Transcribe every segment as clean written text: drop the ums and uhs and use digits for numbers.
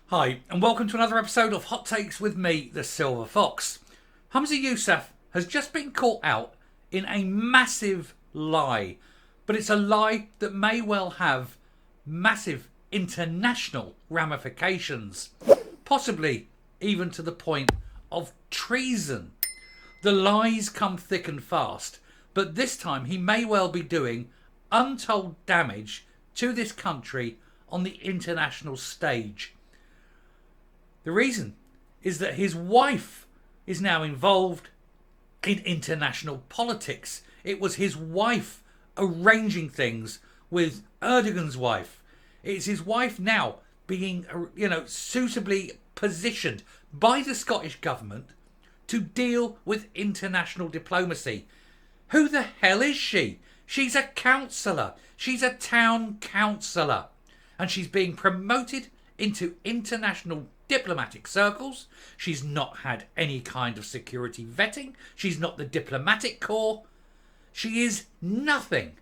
Hi, and welcome to another episode of Hot Takes with me, the Silver Fox. Humza Yousaf has just been caught out in a massive lie, but it's a lie that may well have massive international ramifications, possibly even to the point of treason. The lies come thick and fast, but this time he may well be doing untold damage to this country on the international stage. The reason is that his wife is now involved in international politics. It was his wife arranging things with Erdogan's wife. It's his wife now being, suitably positioned by the Scottish government to deal with international diplomacy. Who the hell is she? She's a councillor. She's a town councillor. And she's being promoted into international diplomatic circles. She's not had any kind of security vetting. She's not the diplomatic corps. She is nothing.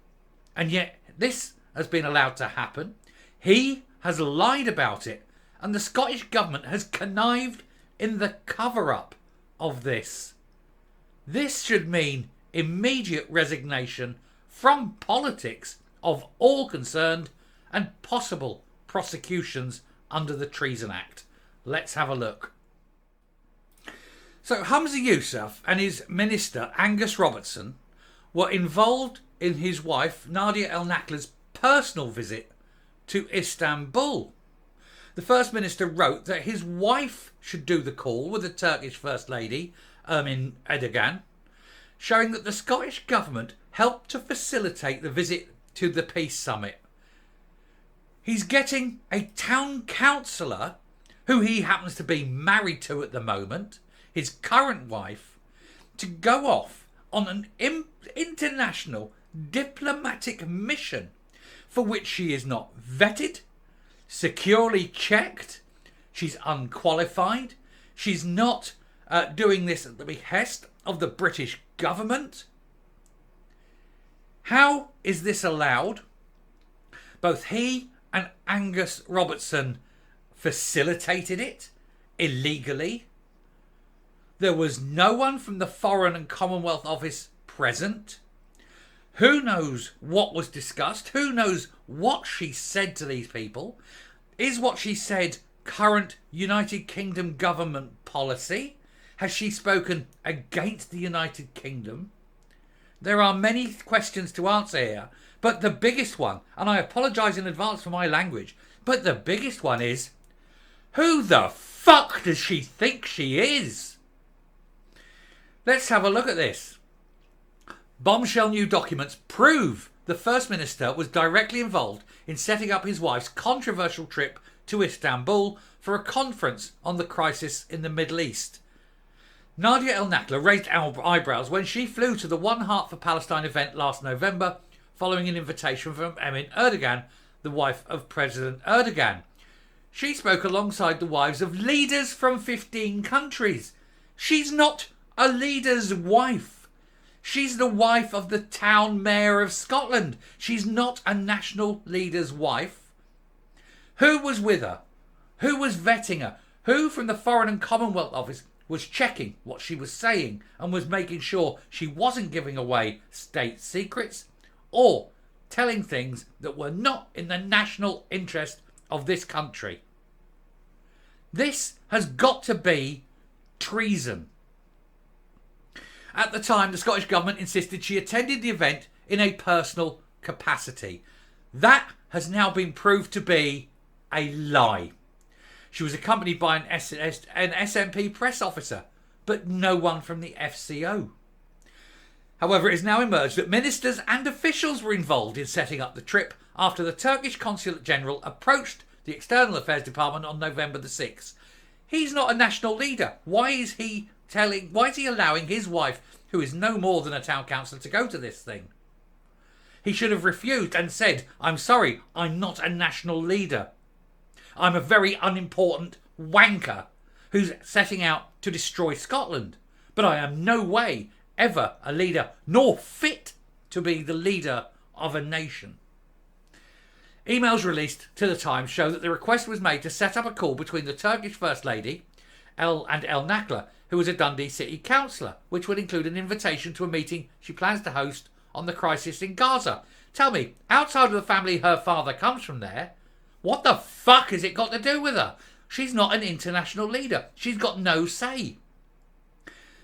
And yet this has been allowed to happen. He has lied about it. And the Scottish government has connived in the cover-up of this. This should mean immediate resignation from politics of all concerned and possible prosecutions under the Treason Act. Let's have a look. So Humza Yousaf and his minister Angus Robertson were involved in his wife Nadia El Nakla's personal visit to Istanbul. The First Minister wrote that his wife should do the call with the Turkish First Lady Ermin Erdogan, showing that the Scottish government helped to facilitate the visit to the peace summit. He's getting a town councillor, who he happens to be married to at the moment, his current wife, to go off on an international diplomatic mission for which she is not vetted, securely checked, she's unqualified, she's not doing this at the behest of the British government. How is this allowed? Both he and Angus Robertson facilitated it illegally. There was no one from the Foreign and Commonwealth Office present. Who knows what was discussed? Who knows what she said to these people? Is what she said current United Kingdom government policy? Has she spoken against the United Kingdom? There are many questions to answer here, but the biggest one, and I apologise in advance for my language, but the biggest one is, who the fuck does she think she is? Let's have a look at this. Bombshell new documents prove the First Minister was directly involved in setting up his wife's controversial trip to Istanbul for a conference on the crisis in the Middle East. Nadia El Nakla raised eyebrows when she flew to the One Heart for Palestine event last November following an invitation from Ermin Erdogan, the wife of President Erdogan. She spoke alongside the wives of leaders from 15 countries. She's not a leader's wife. She's the wife of the town mayor of Scotland. She's not a national leader's wife. Who was with her? Who was vetting her? Who from the Foreign and Commonwealth Office was checking what she was saying and was making sure she wasn't giving away state secrets or telling things that were not in the national interest of this country? This has got to be treason. At the time, the Scottish Government insisted she attended the event in a personal capacity. That has now been proved to be a lie. She was accompanied by an SNP press officer, but no one from the FCO. However, it has now emerged that ministers and officials were involved in setting up the trip after the Turkish Consulate General approached the External Affairs Department on November the 6th. He's not a national leader. Why is he allowing his wife, who is no more than a town councillor, to go to this thing? He should have refused and said, I'm sorry, I'm not a national leader. I'm a very unimportant wanker who's setting out to destroy Scotland. But I am no way ever a leader, nor fit to be the leader of a nation. Emails released to the Times show that the request was made to set up a call between the Turkish First Lady El Nakla, who was a Dundee City councillor, which would include an invitation to a meeting she plans to host on the crisis in Gaza. Tell me, outside of the family her father comes from there, what the fuck has it got to do with her? She's not an international leader. She's got no say.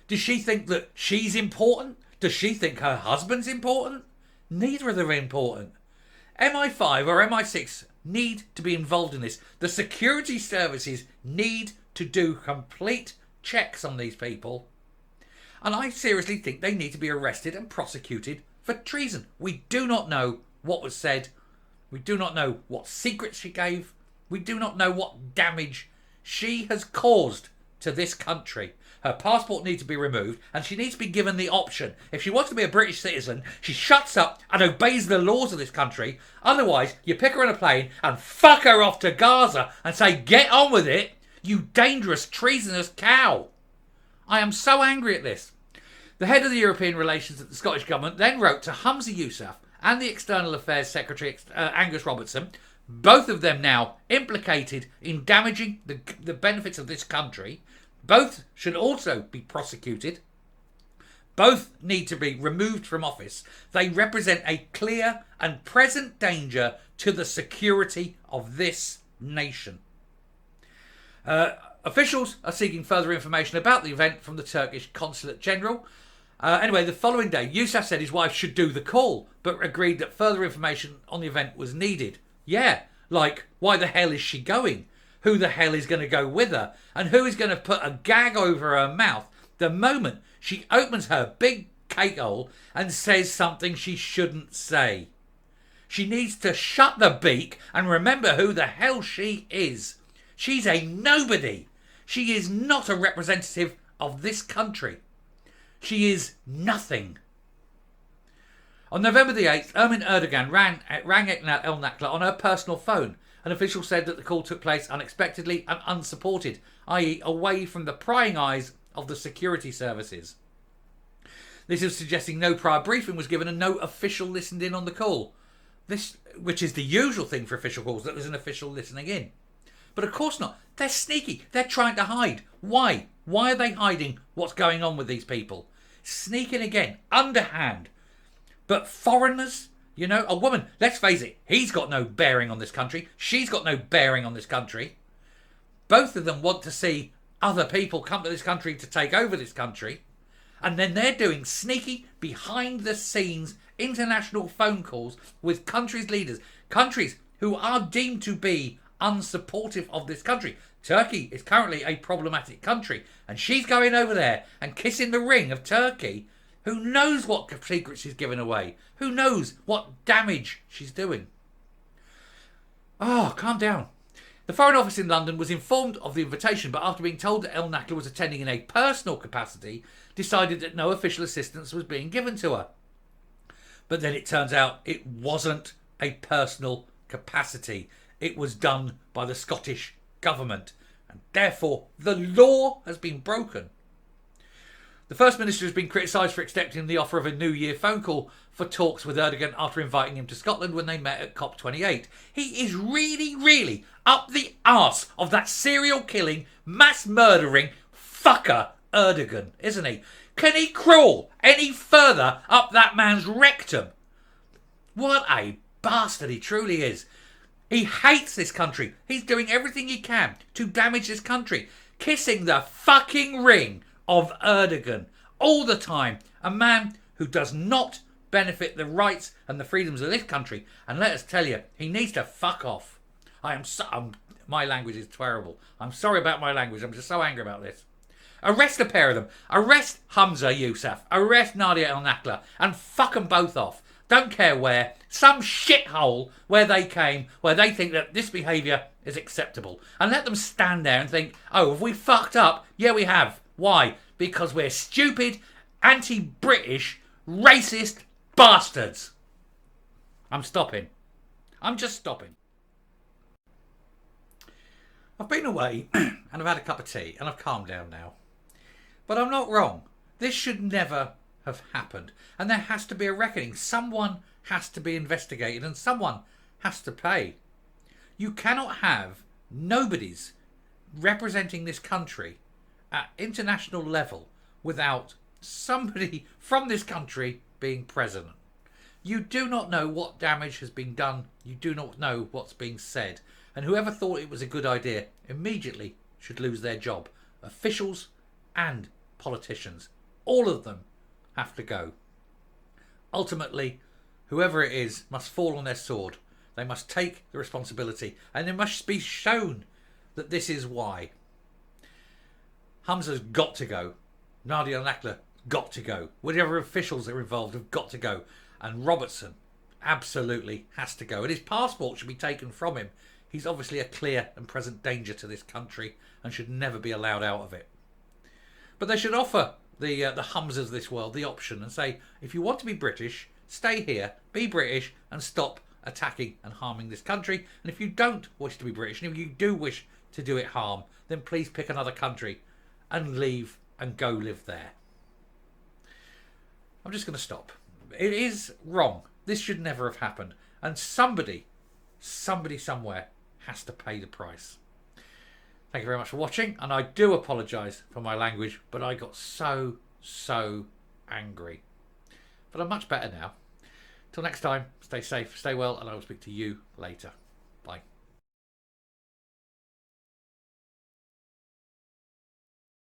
Does she think that she's important? Does she think her husband's important? Neither of them are important. MI5 or MI6 need to be involved in this. The security services need to do complete checks on these people. And I seriously think they need to be arrested and prosecuted for treason. We do not know what was said. We do not know what secrets she gave. We do not know what damage she has caused to this country. Her passport needs to be removed and she needs to be given the option. If she wants to be a British citizen, she shuts up and obeys the laws of this country. Otherwise, you pick her on a plane and fuck her off to Gaza and say, get on with it, you dangerous, treasonous cow. I am so angry at this. The head of the European relations at the Scottish Government then wrote to Humza Yousaf and the External Affairs Secretary Angus Robertson, both of them now implicated in damaging the benefits of this country. Both should also be prosecuted. Both need to be removed from office. They represent a clear and present danger to the security of this nation. Officials are seeking further information about the event from the Turkish Consulate General. Anyway, the following day, Yousaf said his wife should do the call, but agreed that further information on the event was needed. Yeah, like, why the hell is she going? Who the hell is going to go with her? And who is going to put a gag over her mouth the moment she opens her big cake hole and says something she shouldn't say? She needs to shut the beak and remember who the hell she is. She's a nobody. She is not a representative of this country. She is nothing. On November the 8th, Ermin Erdogan rang El Nakla on her personal phone. An official said that the call took place unexpectedly and unsupported, i.e. away from the prying eyes of the security services. This is suggesting no prior briefing was given and no official listened in on the call. This, which is the usual thing for official calls, that there's an official listening in. But of course not. They're sneaky. They're trying to hide. Why? Why are they hiding what's going on with these people? Sneaking again, underhand. But foreigners, you know, a woman, let's face it, he's got no bearing on this country. She's got no bearing on this country. Both of them want to see other people come to this country to take over this country. And then they're doing sneaky, behind the scenes, international phone calls with countries' leaders. Countries who are deemed to be unsupportive of this country. Turkey is currently a problematic country. And she's going over there and kissing the ring of Turkey. Who knows what secrets she's giving away? Who knows what damage she's doing? Oh, calm down. The Foreign Office in London was informed of the invitation, but after being told that El Nakla was attending in a personal capacity, decided that no official assistance was being given to her. But then it turns out it wasn't a personal capacity. It was done by the Scottish Government, and therefore the law has been broken. The First Minister has been criticised for accepting the offer of a New Year phone call for talks with Erdogan after inviting him to Scotland when they met at COP28. He is really, really up the arse of that serial killing, mass murdering fucker Erdogan, isn't he? Can he crawl any further up that man's rectum? What a bastard he truly is. He hates this country. He's doing everything he can to damage this country. Kissing the fucking ring of Erdogan all the time. A man who does not benefit the rights and the freedoms of this country. And let us tell you, he needs to fuck off. My language is terrible. I'm sorry about my language. I'm just so angry about this. Arrest a pair of them. Arrest Humza Yousaf. Arrest Nadia El Nakla. And fuck them both off. Don't care where. Some shithole where they came, where they think that this behaviour is acceptable. And let them stand there and think, oh, have we fucked up? Yeah, we have. Why? Because we're stupid, anti-British, racist bastards. I'm stopping. I'm just stopping. I've been away and I've had a cup of tea and I've calmed down now. But I'm not wrong. This should never have happened. And there has to be a reckoning. Someone has to be investigated and someone has to pay. You cannot have nobodies representing this country at international level without somebody from this country being president. You do not know what damage has been done. You do not know what's being said. And whoever thought it was a good idea immediately should lose their job. Officials and politicians. All of them have to go. Ultimately, whoever it is must fall on their sword. They must take the responsibility. And they must be shown that this is why. Hamza's got to go. Nadia Nakla got to go. Whatever officials are involved have got to go. And Robertson absolutely has to go. And his passport should be taken from him. He's obviously a clear and present danger to this country and should never be allowed out of it. But they should offer the Hamzas of this world the option and say, if you want to be British, stay here, be British and stop attacking and harming this country. And if you don't wish to be British, and if you do wish to do it harm, then please pick another country and leave and go live there. I'm just going to stop. It is wrong. This should never have happened. And somebody somewhere has to pay the price. Thank you very much for watching. And I do apologise for my language, but I got so angry. But I'm much better now. Till next time, stay safe, stay well, and I will speak to you later.